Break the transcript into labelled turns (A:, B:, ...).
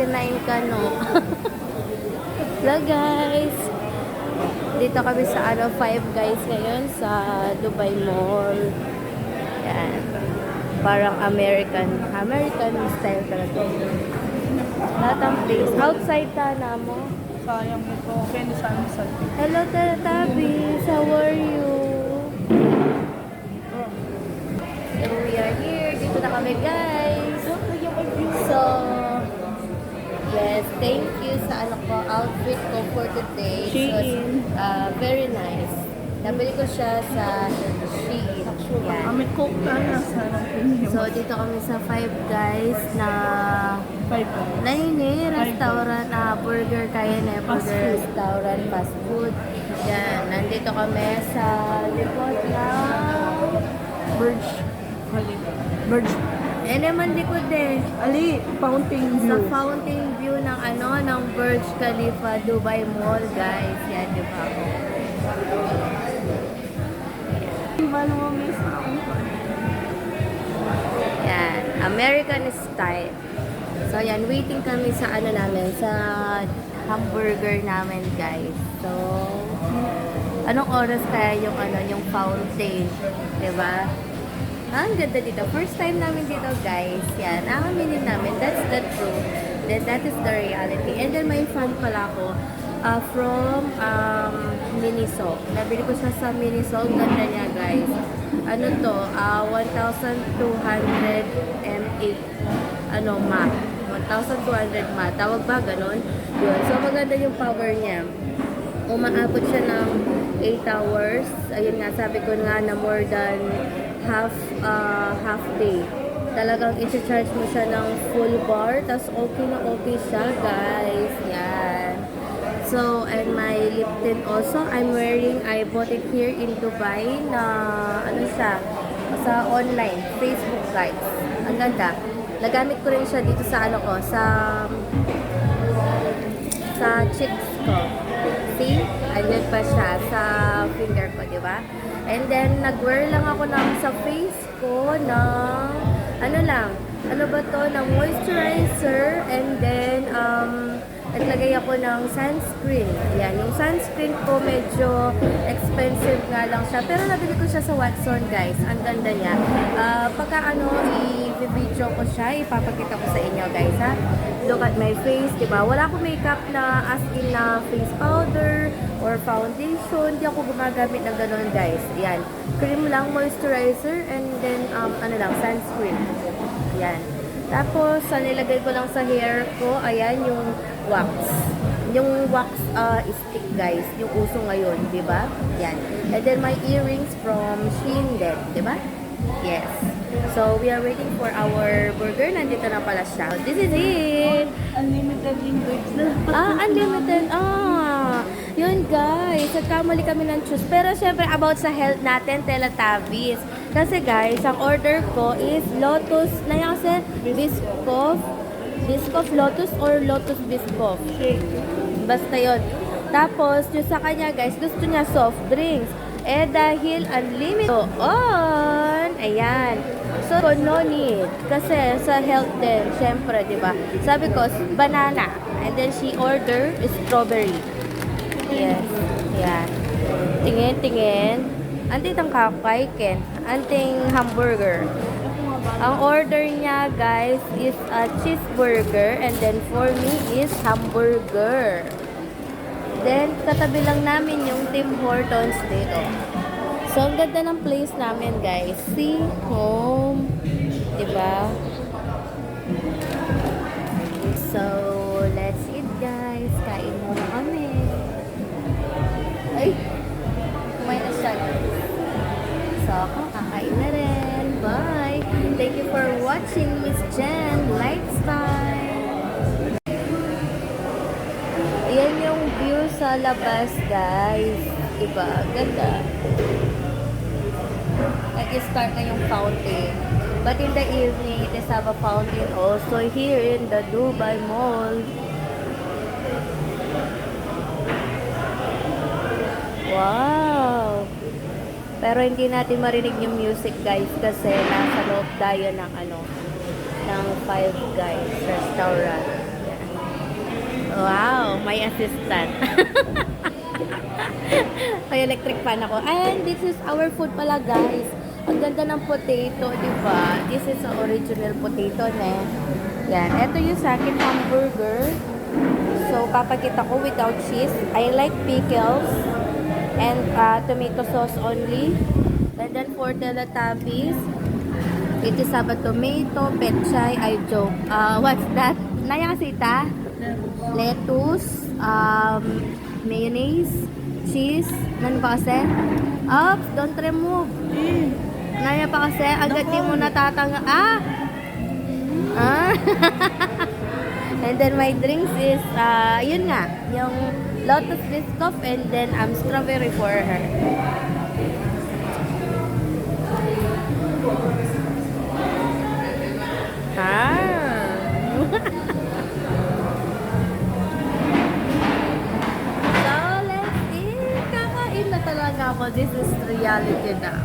A: 9 ka, no? Hello, guys! Dito kami sa Five Guys ngayon sa Dubai Mall. Yan. Parang American style talaga. Lahat ang place. Outside na mo.
B: Sayang ito. Okay, saan sa
A: Hello, Teletubbies! How are you? So, we are here. Dito na kami, guys. So, yes, thank you sa outfit ko for today.
B: Shein.
A: So, very nice. Nabili ko siya sa Shein. Yan.
B: Kami cook na sana pinili.
A: So, dito kami sa Five Guys na restaurant, burger, kaya na burger, restaurant, fast food. Yan, nandito kami sa likod ng Burj. Naman likod eh.
B: Ali, fountain view.
A: Sa fountain view ng ng Burj Khalifa Dubai Mall, guys. Yan, di ba ako? Yan, American style. So, yan, waiting kami sa namin, sa hamburger namin, guys. So, anong oras kaya yung fountain? Diba? Ang ganda dito. First time namin dito, guys. Yan, nakaminin namin. That's the truth. That is the reality. And then, may fan pala ako from Miniso. Nabili ko siya sa Miniso. Ang ganda niya, guys. Ano to? 1,200 mAh. 1,200 mAh. Tawag ba? Ganon? Yun. So, maganda yung power niya. Umaabot siya ng 8 hours. Ayun nga, sabi ko nga na more than half day. Talagang i-charge mo siya ng full bar. Tapos okay na okay siya, guys. Yan. So, and my lip tint also, I bought it here in Dubai na, siya, sa online, Facebook, guys. Ang ganda. Nagamit ko rin siya dito sa sa cheeks ko. See? Andyan pa siya sa finger ko, di ba? And then, nag-wear lang ako sa face ko ng, ng moisturizer, and then, naglagay ako ng sunscreen. Yan, yung sunscreen ko medyo expensive nga lang siya. Pero nabili ko siya sa Watson, guys. Ang ganda niya. Pagka i-video ko siya, ipapakita ko sa inyo, guys, ha? Look at my face, diba? Wala akong makeup na as in na face powder or foundation. Hindi ako gumagamit ng ganun, guys. Yan. Cream lang, moisturizer, and then, sunscreen. Yan. Tapos, nilagay ko lang sa hair ko, ayan, yung wax. Yung wax stick, guys. Yung uso ngayon, di ba? Yan. And then, my earrings from Shein din, di ba? Yes. So, we are waiting for our burger. Nandito na pala siya. This is it!
B: Unlimited language na.
A: Unlimited. Yun, guys. Nagkamali kami ng choose. Pero, syempre, about sa health natin, Teletubbies. Kasi, guys, ang order ko is Lotus, Biscoff Lotus or Lotus Biscoff. Basta yun. Tapos, yung sa kanya, guys, gusto niya soft drinks. Dahil unlimited on, ayan. So, no need. Kasi sa health din, syempre, di ba? Sabi ko, banana. And then, she order strawberry. Yes. Ayan. Tingin. Antitang kakaikin. Anting hamburger. Ang order niya, guys, is a cheeseburger. And then, for me, is hamburger. Then, katabi lang namin yung Tim Hortons dito. So, ang ganda ng place namin, guys. See? Home. Diba? So, let's eat, guys. Kain muna kami. Ay! Kumain na siya. So, ako, kakain na rin. Bye! Thank you for watching, Miss Jen Lifestyle. Ayan yung view sa labas, guys. Diba? Ganda. Nag-start na yung fountain. But in the evening, it is have a fountain also here in the Dubai Mall. Wow! Pero hindi natin marinig yung music, guys, kasi nasa loob tayo ng ng Five Guys restaurant. Yan. my assistant. May electric fan ako. And this is our food pala, guys. Ang ganda ng potato, di ba? This is the original potato, ne? Yan. Ito yung sa akin hamburger. So, papakita ko without cheese. I like pickles and tomato sauce only. And then for Teletubbies, it is have a tomato, petchay, I joke. What's that? Naya sita? Lettuce, mayonnaise, cheese. Nan pa kasi? Up, don't remove. Naya pa kasi, agad di mo natatanga. Ah! And then my drinks is, yun nga, yung lotus biscoff and then strawberry for her. So, let's eat. Kakain na talaga ako. This is reality na.